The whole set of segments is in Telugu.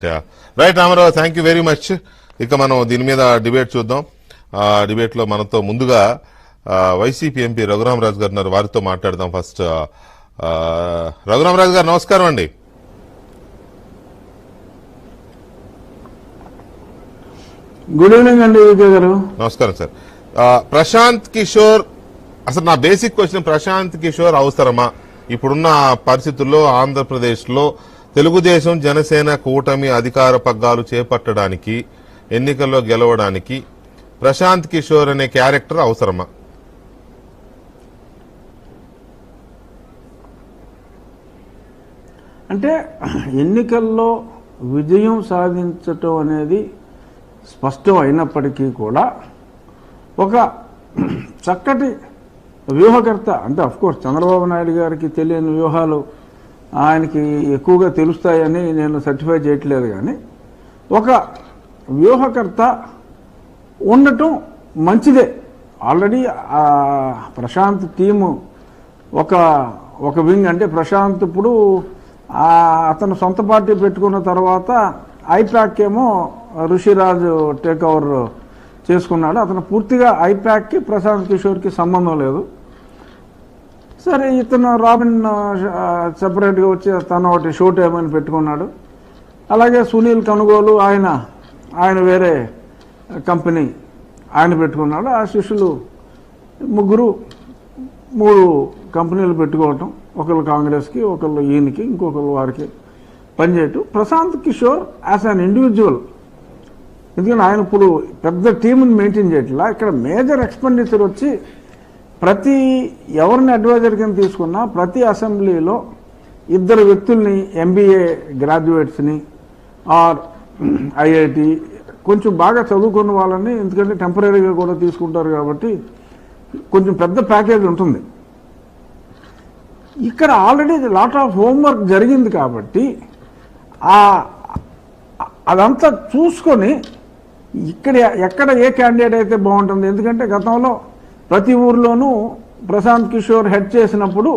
Right Ramarao, thank you very much. ఇక మనం దీని మీద డిబేట్ చూద్దాం. డిబేట్ లో మనతో ముందుగా వైసీపీ ఎంపీ రఘురామరాజు గారు ఉన్నారు, వారితో మాట్లాడదాం. ఫస్ట్ రఘురామరాజు గారు నమస్కారం అండి. గుడ్ ఈవినింగ్ అండి విజయ్ గారు. నమస్కారం సార్. ప్రశాంత్ కిషోర్, అసలు నా బేసిక్ క్వశ్చన్, ప్రశాంత్ కిషోర్ అవసరమా ఇప్పుడున్న పరిస్థితుల్లో? ఆంధ్రప్రదేశ్ లో తెలుగుదేశం జనసేన కూటమి అధికార పగ్గాలు చేపట్టడానికి, ఎన్నికల్లో గెలవడానికి ప్రశాంత్ కిషోర్ అనే క్యారెక్టర్ అవసరమా? అంటే ఎన్నికల్లో విజయం సాధించటం అనేది స్పష్టం అయినప్పటికీ కూడా ఒక చక్కటి వ్యూహకర్త, అంటే అఫ్కోర్స్ చంద్రబాబు నాయుడు గారికి తెలియని వ్యూహాలు ఆయనకి ఎక్కువగా తెలుస్తాయని నేను సర్టిఫై చేయట్లేదు, కానీ ఒక వ్యూహకర్త ఉండటం మంచిదే. ఆల్రెడీ ప్రశాంత్ టీము ఒక వింగ్, అంటే ప్రశాంత్ ఇప్పుడు అతను సొంత పార్టీ పెట్టుకున్న తర్వాత ఐపాక్ ఏమో ఋషిరాజు టేక్ ఓవర్ చేసుకున్నాడు. అతను పూర్తిగా ఐపాక్కి ప్రశాంత్ కిషోర్కి సంబంధం లేదు. సరే, ఇతను రాబిన్ సెపరేట్గా వచ్చి తను ఒకటి షో టైమ్ అని పెట్టుకున్నాడు. అలాగే సునీల్ కనుగోలు ఆయన వేరే కంపెనీ ఆయన పెట్టుకున్నాడు. ఆ శిష్యులు మూడు కంపెనీలు పెట్టుకోవటం, ఒకళ్ళు కాంగ్రెస్కి, ఒకళ్ళు ఈయనకి, ఇంకొకళ్ళు వారికి పనిచేయటం. Prashant Kishor as an individual, ఎందుకంటే ఆయన ఇప్పుడు పెద్ద టీంని మెయింటైన్ చేయట్లా. ఇక్కడ మేజర్ ఎక్స్పెండిచర్ వచ్చి ఎవరిని అడ్వైజర్ కింద తీసుకున్నా ప్రతి అసెంబ్లీలో ఇద్దరు వ్యక్తుల్ని, ఎంబీఏ గ్రాడ్యుయేట్స్ని ఆర్ ఐఐటి కొంచెం బాగా చదువుకున్న వాళ్ళని, ఎందుకంటే టెంపరీగా కూడా తీసుకుంటారు కాబట్టి కొంచెం పెద్ద ప్యాకేజ్ ఉంటుంది. ఇక్కడ ఆల్రెడీ లాట్ ఆఫ్ హోంవర్క్ జరిగింది కాబట్టి అదంతా చూసుకొని ఎక్కడ ఏ క్యాండిడేట్ అయితే బాగుంటుంది. ఎందుకంటే గతంలో ప్రతి ఊర్లోనూ ప్రశాంత్ కిషోర్ హెడ్ చేసినప్పుడు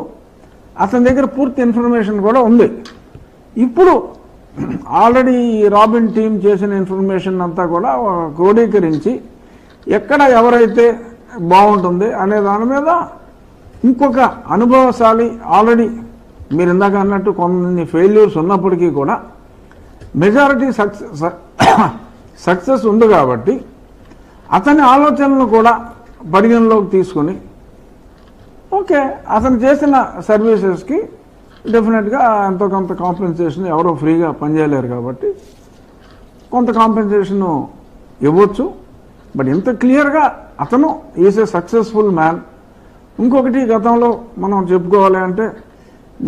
అతని దగ్గర పూర్తి ఇన్ఫర్మేషన్ కూడా ఉంది. ఇప్పుడు ఆల్రెడీ రాబిన్ టీం చేసిన ఇన్ఫర్మేషన్ అంతా కూడా క్రోడీకరించి ఎక్కడ ఎవరైతే బాగుంటుంది అనే దాని మీద ఇంకొక అనుభవశాలి, ఆల్రెడీ మీరు ఇందాక అన్నట్టు కొన్ని ఫెయిల్యూర్స్ ఉన్నప్పటికీ కూడా మెజారిటీ సక్సెస్ ఉంది కాబట్టి అతని ఆలోచనలు కూడా పరిగణలోకి తీసుకుని ఓకే, అతను చేసిన సర్వీసెస్కి డెఫినెట్గా ఎంతో కొంత కాంపెన్సేషన్, ఎవరో ఫ్రీగా పనిచేయలేరు కాబట్టి కొంత కాంపెన్సేషన్ ఇవ్వచ్చు. బట్ ఇంత క్లియర్గా అతను ఈజ్ ఏ సక్సెస్ఫుల్ మ్యాన్. ఇంకొకటి గతంలో మనం చెప్పుకోవాలి అంటే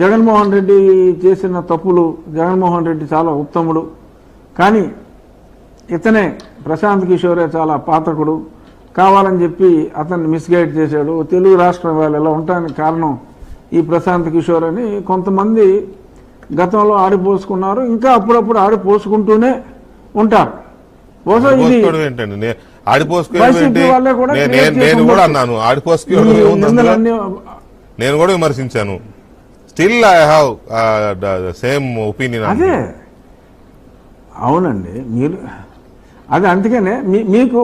జగన్మోహన్ రెడ్డి చేసిన తప్పులు, జగన్మోహన్ రెడ్డి చాలా ఉత్తముడు, కానీ ఇతనే ప్రశాంత్ కిషోరే చాలా పాతకుడు, కావాలని చెప్పి అతన్ని మిస్గైడ్ చేశాడు. తెలుగు రాష్ట్రం వాళ్ళు ఎలా ఉండటానికి కారణం ఈ ప్రశాంత్ కిషోర్ అని కొంతమంది గతంలో ఆడిపోసుకున్నారు, ఇంకా అప్పుడప్పుడు ఆడిపోసుకుంటూనే ఉంటారు. బహుశా ఇది వైసీపీ వాళ్ళే కూడా నేను కూడా విమర్శించాను. Still I have same opinion. అదే అవునండి, మీరు అదే అందుకనే మీకు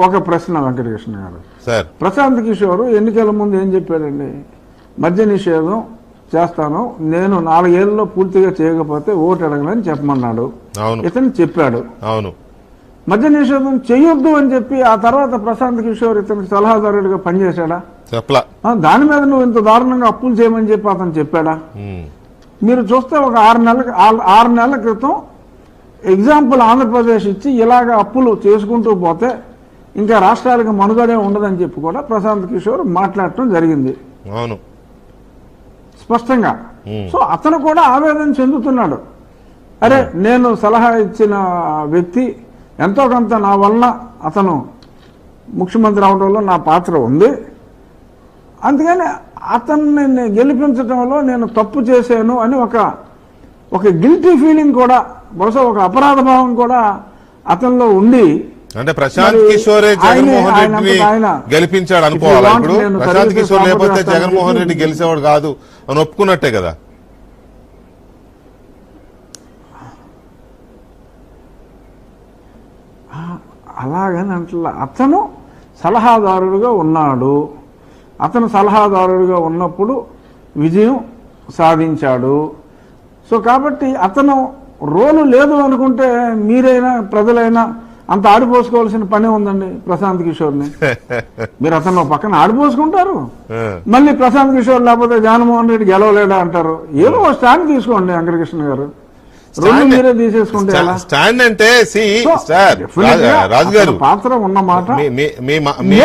ఒక ప్రశ్న వెంకటకృష్ణ గారు. సార్, ప్రశాంత్ కిషోర్ ఎన్నికల ముందు ఏం చెప్పాడండి? మద్య నిషేధం చేస్తాను, నేను 4 ఏళ్లలో పూర్తిగా చేయకపోతే ఓటు అడగనని చెప్పమన్నాడు. ఇతను చెప్పాడు. అవును, మద్య నిషేధం చేయొద్దు అని చెప్పి ఆ తర్వాత ప్రశాంత్ కిషోర్ ఇతనికి సలహాదారుడిగా పనిచేశాడా? చెప్పలా. దాని మీద నువ్వు ఇంత దారుణంగా అప్పులు చేయమని చెప్పి అతను చెప్పాడా? మీరు చూస్తే ఒక 6 నెలల క్రితం ఎగ్జాంపుల్ ఆంధ్రప్రదేశ్ ఇచ్చి ఇలాగ అప్పులు చేసుకుంటూ పోతే ఇంకా రాష్ట్రాలకు మనుగడే ఉండదని చెప్పి కూడా ప్రశాంత్ కిషోర్ మాట్లాడటం జరిగింది. అవును, స్పష్టంగా. సో అతను కూడా ఆవేదన చెందుతున్నాడు. అరే, నేను సలహా ఇచ్చిన వ్యక్తి ఎంతో కొంత నా వలన అతను ముఖ్యమంత్రి అవడంలో నా పాత్ర ఉంది, అందుకని అతన్ని గెలిపించడంలో నేను తప్పు చేశాను అని ఒక గిల్టీ ఫీలింగ్ కూడా, బహుశా ఒక అపరాధ భావం కూడా అతనిలో ఉండి, అంటే ప్రశాంత్ కిషోరే జగన్మోహన్ రెడ్డిని గెలిపించాడు అనుకోవాలా? ఇప్పుడు ప్రశాంత్ కిషోర్ లేకపోతే జగన్మోహన్ రెడ్డి గెలిచేవాడు కాదు అని ఒప్పుకున్నట్టే కదా. అలాగని అంటలా, అతను సలహాదారుడుగా ఉన్నాడు. అతను సలహాదారుడుగా ఉన్నప్పుడు విజయం సాధించాడు. సో కాబట్టి అతను రోలు లేదు అనుకుంటే మీరైనా ప్రజలైనా అంత ఆడిపోసుకోవాల్సిన పనే ఉందండి ప్రశాంత్ కిషోర్ని. మీరు అతను పక్కన ఆడిపోసుకుంటారు, మళ్ళీ ప్రశాంత్ కిషోర్ లేకపోతే జగన్మోహన్ రెడ్డి గెలవలేడా అంటారు. ఏదో స్టాండ్ తీసుకోండి వెంకటకృష్ణ గారు, రెండు మీరే తీసేసుకుంటే ఎలా? స్టాండ్ అంటే సో, రాజు గారు పాత్ర ఉన్నమాట మీ